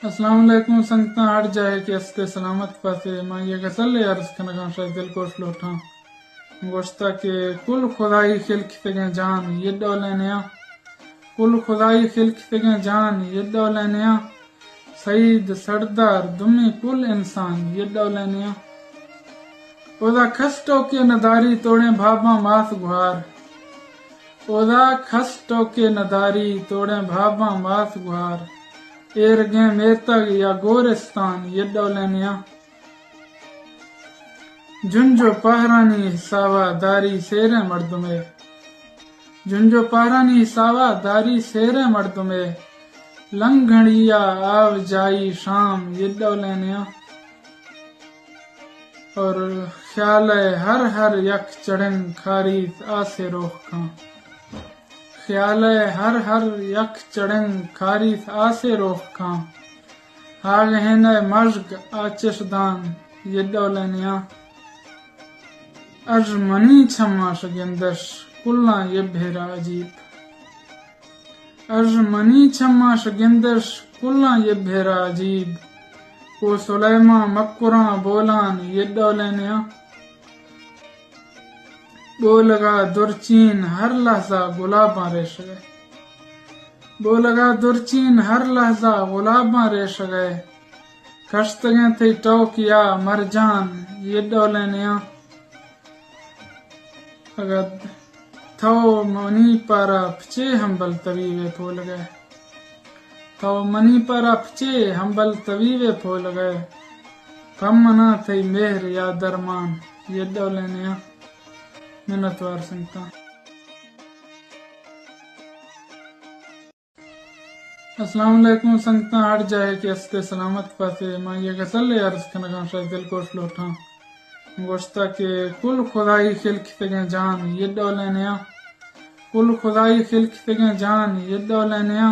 अस्सलाम वालेकुम संगता हट जाए कि अस्ते सलामत पासे मां ये गसल अर्ज कनगा शायद दिल को लोठा गोश्ता के कुल खुदाई खिल्क तगे जान ये डोलनिया कुल खुदाई खिल्क तगे जान ये डोलनिया सईद सरदार दुमी कुल इंसान ये डोलनिया ओदा खस टोके नदारी तोड़े भाबा मास गुहार ओदा खस टोके नदारी तोड़े भाबा मास गुहार एरगे मेतग या गोरिस्तान ये डोलनिया जुंजो पहरानी हिसावा दारी सेरे मर्दुमे जुंजो पहरानी हिसावा दारी सेरे मर्दुमे लंघणिया आव जाई शाम ये डोलनिया और ख्याल हर हर यक चढ़न खारी आसे रोख खां ख्याल हर हर यक चढ़न खारी आसे रोख खां हाग हेन मर्ग आचशदान ये डोलनिया अज मनी छमा शगिंदश कुल्ला ये भेरा अजीब अज मनी छमा शगिंदश कुल्ला ये भेरा अजीब को सुलेमा मक्कुरा बोलान ये डोलनिया बोलगा दुरचीन हर लहजा गुलाबा रेश गए बोलगा दुरचीन हर लहजा गुलाबा रेश गए कश्तगे थे टोकिया मरजान ये डोलनिया अगर थो मनी पर पचे हम्बल तवीवे फूल गए थो मनी पर पचे हम्बल तवीवे फूल गए कम मना थे मेहर या दरमान ये डोलनिया मिन्नतवार संगता अस्सलाम वालेकुम संगता हट जाए कि अस्ते सलामत पासे मां ये गसल अर्ज कनगा शायद दिल को लोठा गोश्ता के कुल खुदाई खिल्क तगे जान ये डोलनिया कुल खुदाई खिल्क तगे जान ये डोलनिया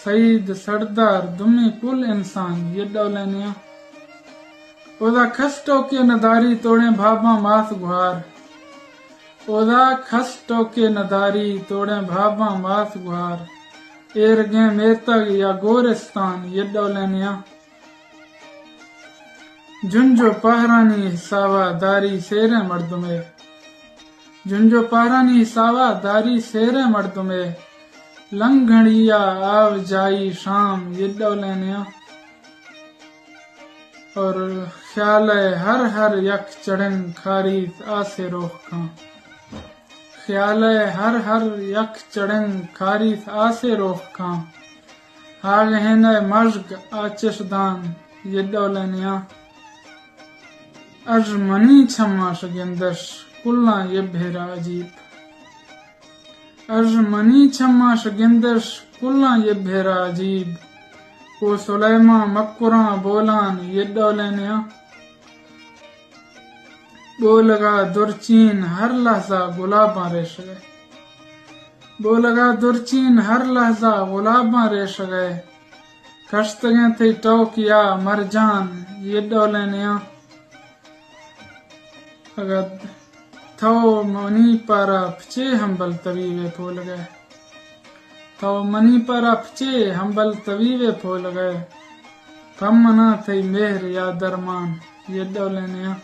सईद सरदार दुमी कुल इंसान ये डोलनिया ओदा खस टोके नदारी तोड़े भाबा मास गुहार ओदा खस टोके नदारी तोड़े भाबा मास गुहार एरगे मेतग या गोरिस्तान ये डोलनिया जुंजो पहरानी हिसावा दारी सेरे मर्दुमे जुंजो पहरानी हिसावा दारी सेरे मर्दुमे लंघणिया आव जाई शाम ये डोलनिया और ख्याल हर हर यक चढ़न खारी आसे रोख खां ख्याल हर हर यक चढ़न खारी आसे रोख खां हाग हेन मर्ग आचशदान ये डोलनिया अज मनी छमा शगिंदश कुल्ला ये भेरा अजीब अज मनी छमा शगिंदश कुल्ला ये भेरा अजीब को सुलेमा मक्कुरा बोलान ये डोलनिया बोलगा दुरचीन हर लहजा गुलाबा रेश गए बोलगा दुरचीन हर लहजा गुलाबा रेश गए कश्तगे थे टोकिया मरजान ये डोलनिया अगर थो मनी पर पचे हम्बल तवीवे फूल गए थो मनी पर पचे हम्बल तवीवे फूल गए कम मना थे मेहर या दरमान ये डोलनिया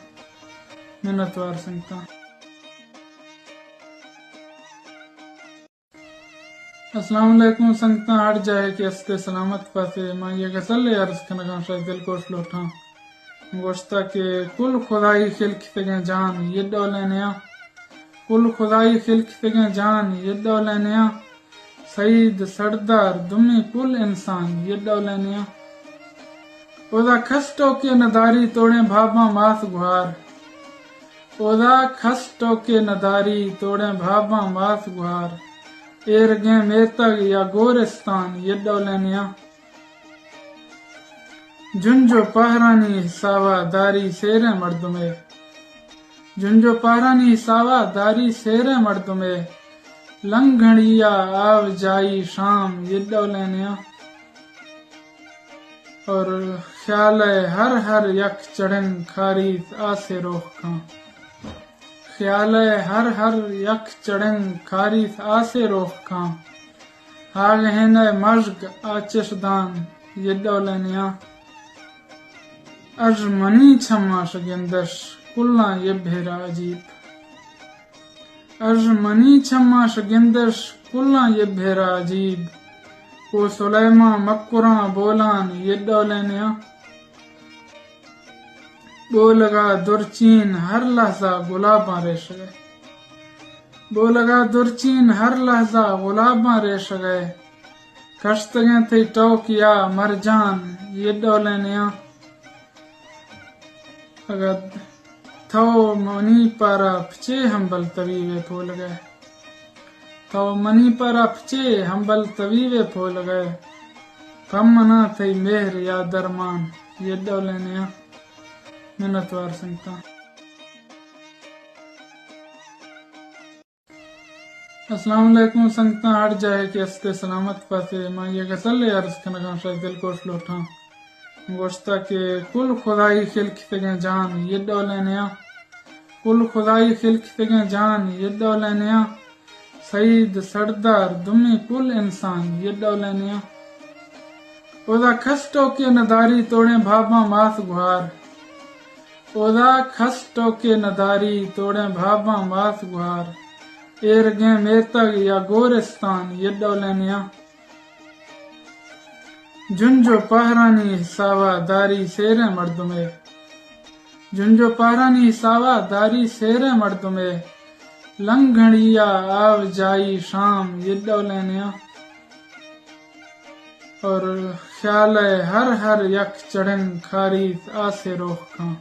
मिन्नतवार संगता अस्सलाम वालेकुम संगता हट जाए कि अस्ते सलामत पासे मां ये गसल अर्ज कनगा शायद दिल को लोठा गोश्ता के कुल खुदाई खिल्क तगे जान ये डोलनिया कुल खुदाई खिल्क तगे जान ये डोलनिया सईद सरदार दुमी कुल इंसान ये डोलनिया ओदा खस टोके नदारी तोड़े भाबा मास गुहार ओदा खस टोके नदारी तोड़े भाबा मास गुहार एरगे मेतग या गोरिस्तान ये डोलनिया जुंजो पहरानी हिसावा दारी सेरे मर्दुमे जुंजो पहरानी हिसावा दारी सेरे मर्दुमे लंघणिया आव जाई शाम ये डोलनिया और ख्याल हर हर यक चढ़न खारी आसे रोख खां ख्याल हर हर यक चढ़न खारी आसे रोख खां हाग हेन मर्ग आचशदान ये डौलनिया अज मनी छम्मा शगेंदश कुल्ला ये भेरा अजीब अज मनी छम्मा शगेंदश कुल्ला ये भेरा अजीब को सुलैमा मक्कुरा बोलान ये डौलनिया बोलगा दुरचीन हर लहजा गुलाबा रेश गए बोलगा दुरचीन हर लहजा गुलाबा रेश गए कश्तगे थे टोकिया मरजान ये डौलनिया अगर थो मनी पर अपचे हम्बल तवीवे फूल गए थो मनी पर अपचे हम्बल तवीवे फूल गए कम मना थे मेहर या दरमान ये डौलनिया मिन्नतवार संगता अस्सलाम वालेकुम संगता हट जाए कि अस्ते सलामत पासे मां ये गसल अर्ज कनगा शायद दिल को लोठा गोश्ता के कुल खुदाई खिलखते गए जान ये डौलनिया कुल खुदाई खिलखते गए जान ये डौलनिया सईद सरदार दुमी कुल इंसान ये डौलनिया ओदा खस टोके नदारी तोड़े भाबा मास गुहार ओदा खस टोके नदारी तोड़े भाबा मास गुहार एरगे मेतग या गोरिस्तान ये डौलनिया जुंजो पहरानी सावा दारी सेरे मर्दुमे जुंजो पहरानी सावा दारी सेरे मर्दुमे लंघणिया आव जाई शाम ये डौलनिया और ख्याल हर हर यक चढ़न खारी आसे रोख खां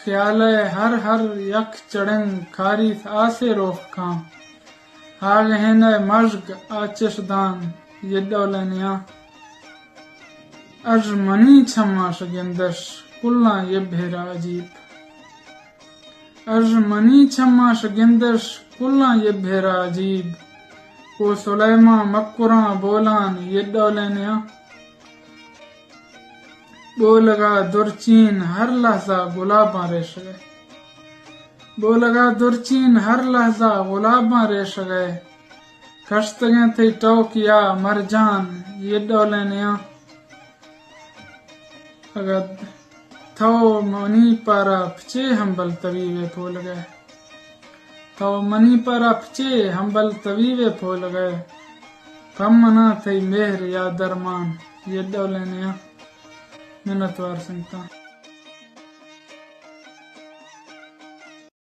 ख्याल हर हर यक चढ़न खारी आसे रोख खां हाग हेन मर्ग आचिशदान ये डौलनिया अज मनी छम्मा शगेंदश कुल्ला ये भेरा अजीब अज मनी छम्मा शगेंदश कुल्ला ये भेरा अजीब को सुलैमा मक्कुरा बोलान ये डौलनिया बोलगा दुरचीन हर लहजा गुलाबा रेश गए बोलगा दुरचीन हर लहजा गुलाबा रेश गए कश्तगे थे टोकिया मरजान ये डौलनिया अगर थो मनी पर अपचे हम्बल तवीवे फूल गए थो मनी पर अपचे हम्बल तवीवे फूल गए कम मना थे मेहर या दरमान ये डौलनिया मिन्नतवार संगता